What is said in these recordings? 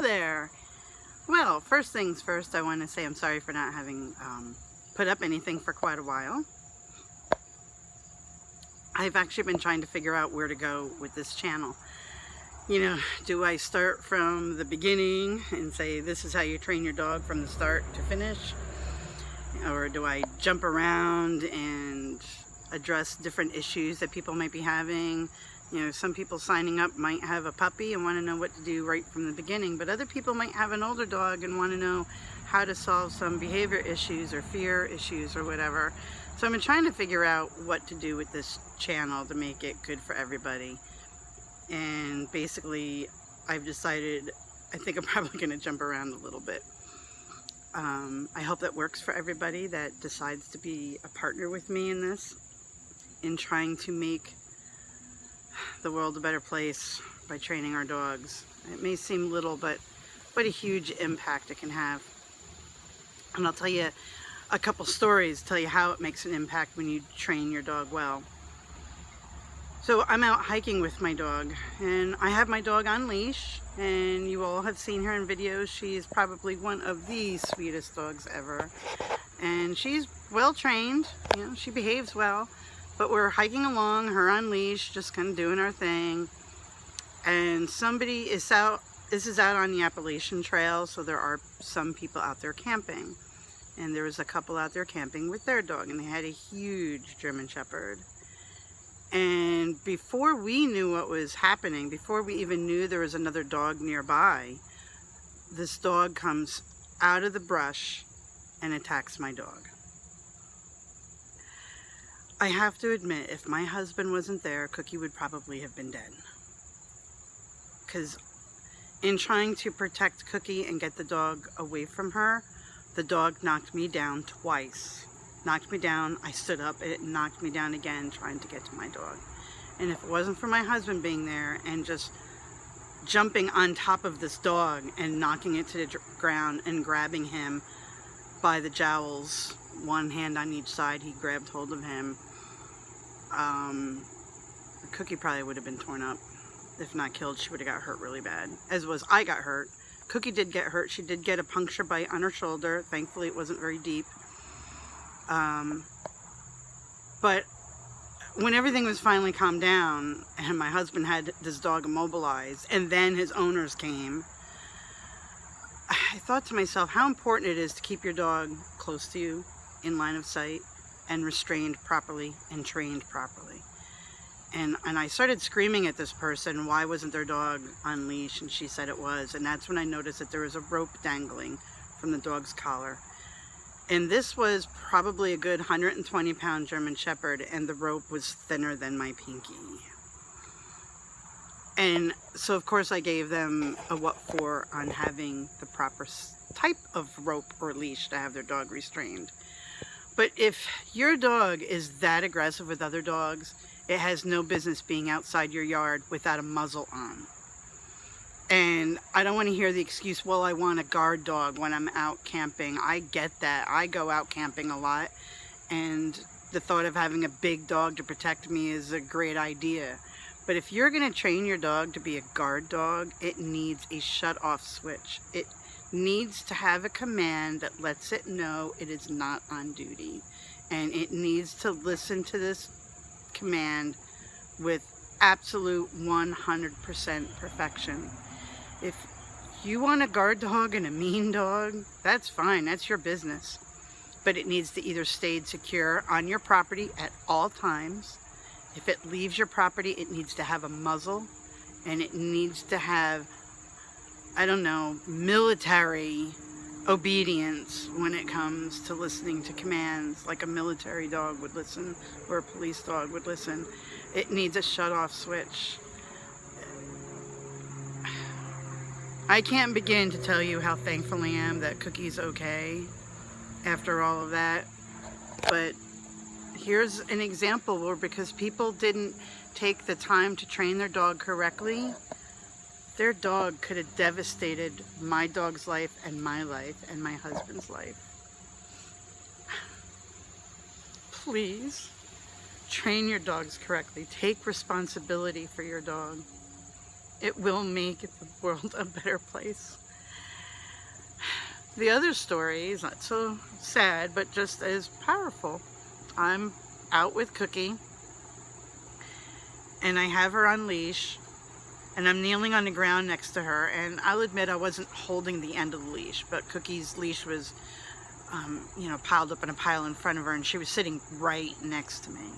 there. Well, first things first, I want to say I'm sorry for not having put up anything for quite a while. I've actually been trying to figure out where to go with this channel. You know, do I start from the beginning and say this is how you train your dog from the start to finish? Or do I jump around and address different issues that people might be having? You know, some people signing up might have a puppy and want to know what to do right from the beginning, but other people might have an older dog and want to know how to solve some behavior issues or fear issues or whatever. So I've been trying to figure out what to do with this channel to make it good for everybody. And basically, I've decided, I think I'm probably going to jump around a little bit. I hope that works for everybody that decides to be a partner with me in this, in trying to make the world a better place by training our dogs. It may seem little, but what a huge impact it can have. And I'll tell you a couple stories, tell you how it makes an impact when you train your dog well. So I'm out hiking with my dog, and I have my dog on leash, and you all have seen her in videos. She's probably one of the sweetest dogs ever, and she's well trained. You know, she behaves well, but we're hiking along, her on leash, just kind of doing our thing, and somebody is out. This is out on the Appalachian Trail, so there are some people out there camping, and there was a couple out there camping with their dog, and they had a huge German Shepherd. And before we knew what was happening, before we even knew there was another dog nearby, this dog comes out of the brush and attacks my dog. I have to admit, if my husband wasn't there, Cookie would probably have been dead. Because in trying to protect Cookie and get the dog away from her, the dog knocked me down twice. Knocked me down, I stood up, it knocked me down again trying to get to my dog. And if it wasn't for my husband being there and just jumping on top of this dog and knocking it to the ground and grabbing him by the jowls, one hand on each side, he grabbed hold of him, Cookie probably would have been torn up. If not killed, she would have got hurt really bad. As was I got hurt. Cookie did get hurt. She did get a puncture bite on her shoulder. Thankfully it wasn't very deep. But when everything was finally calmed down and my husband had this dog immobilized and then his owners came, I thought to myself how important it is to keep your dog close to you, in line of sight, and restrained properly and trained properly. And I started screaming at this person, why wasn't their dog on leash? And she said it was. And that's when I noticed that there was a rope dangling from the dog's collar. And this was probably a good 120-pound German Shepherd, and the rope was thinner than my pinky. And so, of course, I gave them a what for on having the proper type of rope or leash to have their dog restrained. But if your dog is that aggressive with other dogs, it has no business being outside your yard without a muzzle on. And I don't want to hear the excuse, well, I want a guard dog when I'm out camping. I get that. I go out camping a lot, and the thought of having a big dog to protect me is a great idea. But if you're going to train your dog to be a guard dog, it needs a shut-off switch. It needs to have a command that lets it know it is not on duty. And it needs to listen to this command with absolute 100% perfection. If you want a guard dog and a mean dog, that's fine, that's your business. But it needs to either stay secure on your property at all times. If it leaves your property, it needs to have a muzzle, and it needs to have, I don't know, military obedience when it comes to listening to commands, like a military dog would listen or a police dog would listen. It needs a shut-off switch. I can't begin to tell you how thankful I am that Cookie's okay after all of that. But here's an example where, because people didn't take the time to train their dog correctly, their dog could have devastated my dog's life and my husband's life. Please train your dogs correctly. Take responsibility for your dog. It will make the world a better place. The other story is not so sad, but just as powerful. I'm out with Cookie, and I have her on leash, and I'm kneeling on the ground next to her, and I'll admit I wasn't holding the end of the leash, but Cookie's leash was, piled up in a pile in front of her, and she was sitting right next to me.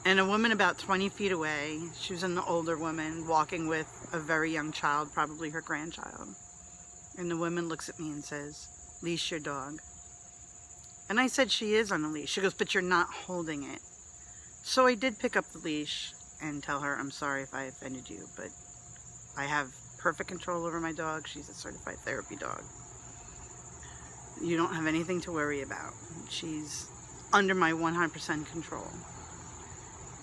And a woman about 20 feet away, she was an older woman, walking with a very young child, probably her grandchild. And the woman looks at me and says, "Leash your dog." And I said, "She is on a leash." She goes, "But you're not holding it." So I did pick up the leash and tell her, "I'm sorry if I offended you, but I have perfect control over my dog. She's a certified therapy dog. You don't have anything to worry about. She's under my 100% control."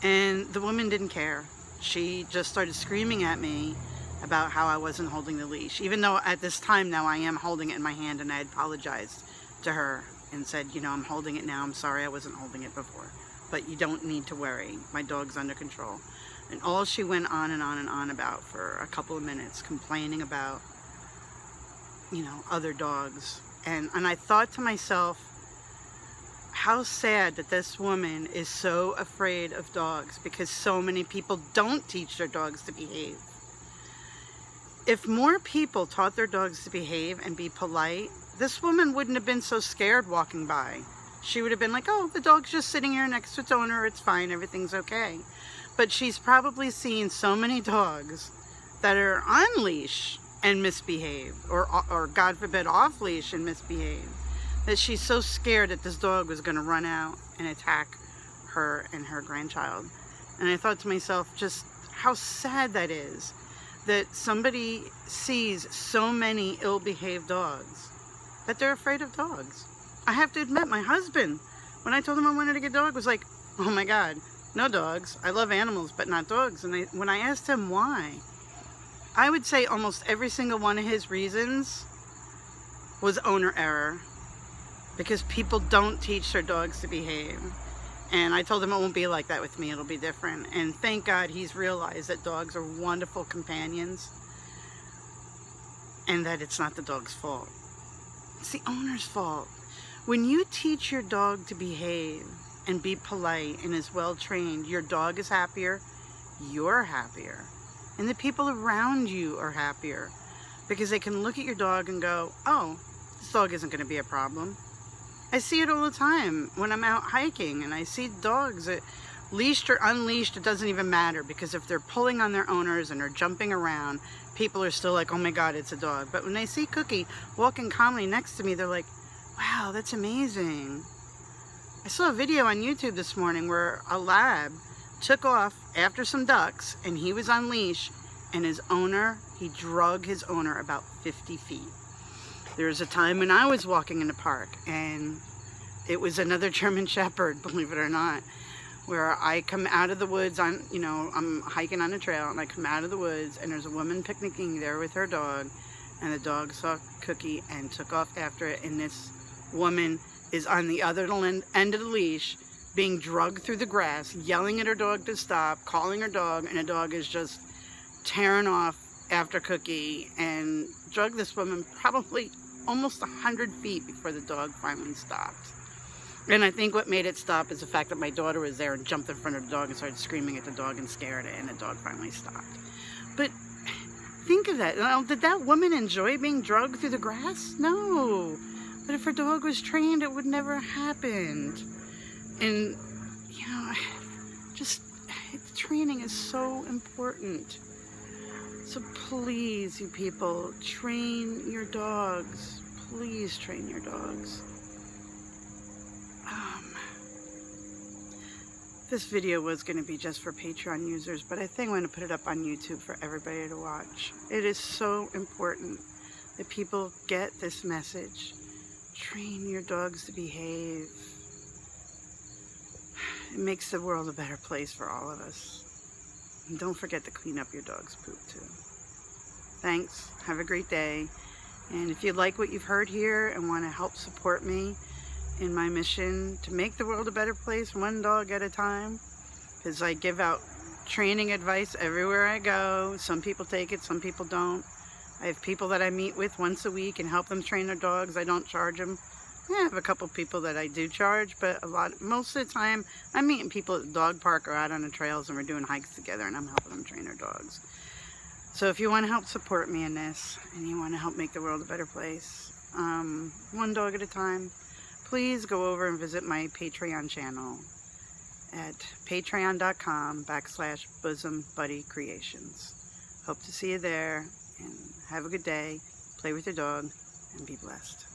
And the woman didn't care. She just started screaming at me about how I wasn't holding the leash, even though at this time now I am holding it in my hand, and I had apologized to her and said, "I'm holding it now. I'm sorry I wasn't holding it before, but you don't need to worry. My dog's under control." And all she went on and on and on about for a couple of minutes, complaining about, other dogs. And I thought to myself, how sad that this woman is so afraid of dogs, because so many people don't teach their dogs to behave. If more people taught their dogs to behave and be polite, this woman wouldn't have been so scared walking by. She would have been like, "Oh, the dog's just sitting here next to its owner. It's fine. Everything's okay." But she's probably seen so many dogs that are on leash and misbehave, or God forbid, off leash and misbehave, that she's so scared that this dog was going to run out and attack her and her grandchild. And I thought to myself, just how sad that is, that somebody sees so many ill-behaved dogs, that they're afraid of dogs. I have to admit, my husband, when I told him I wanted to get a dog, was like, "Oh my God, no dogs. I love animals, but not dogs." And when I asked him why, I would say almost every single one of his reasons was owner error, because people don't teach their dogs to behave. And I told him it won't be like that with me. It'll be different. And thank God he's realized that dogs are wonderful companions, and that it's not the dog's fault. It's the owner's fault. When you teach your dog to behave and be polite and is well trained, your dog is happier, you're happier, and the people around you are happier, because they can look at your dog and go, "Oh, this dog isn't going to be a problem." I see it all the time when I'm out hiking, and I see dogs that, leashed or unleashed, it doesn't even matter, because if they're pulling on their owners and are jumping around, people are still like, "Oh my God, it's a dog." But when they see Cookie walking calmly next to me, they're like, "Wow, that's amazing." I saw a video on YouTube this morning where a lab took off after some ducks, and he was on leash, and he drug his owner about 50 feet. There was a time when I was walking in the park, and it was another German Shepherd, believe it or not, where I come out of the woods I'm hiking on a trail, and I come out of the woods, and there's a woman picnicking there with her dog, and the dog saw Cookie and took off after it, and this woman is on the other end of the leash, being drugged through the grass, yelling at her dog to stop, calling her dog, and the dog is just tearing off after Cookie, and drugged this woman probably almost 100 feet before the dog finally stopped. And I think what made it stop is the fact that my daughter was there and jumped in front of the dog and started screaming at the dog and scared it, and the dog finally stopped. But think of that. Now, did that woman enjoy being drugged through the grass? No. But if her dog was trained, it would never have happened. And, training is so important. So please, you people, train your dogs. Please train your dogs. This video was going to be just for Patreon users, but I think I'm going to put it up on YouTube for everybody to watch. It is so important that people get this message. Train your dogs to behave. It makes the world a better place for all of us. And don't forget to clean up your dog's poop too. Thanks. Have a great day. And if you like what you've heard here and want to help support me in my mission to make the world a better place, one dog at a time, because I give out training advice everywhere I go. Some people take it, some people don't. I have people that I meet with once a week and help them train their dogs. I don't charge them. I have a couple people that I do charge, but most of the time, I'm meeting people at the dog park or out on the trails, and we're doing hikes together, and I'm helping them train their dogs. So if you want to help support me in this, and you want to help make the world a better place, one dog at a time, please go over and visit my Patreon channel at patreon.com/Bosom Buddy Creations. Hope to see you there, and have a good day, play with your dog, and be blessed.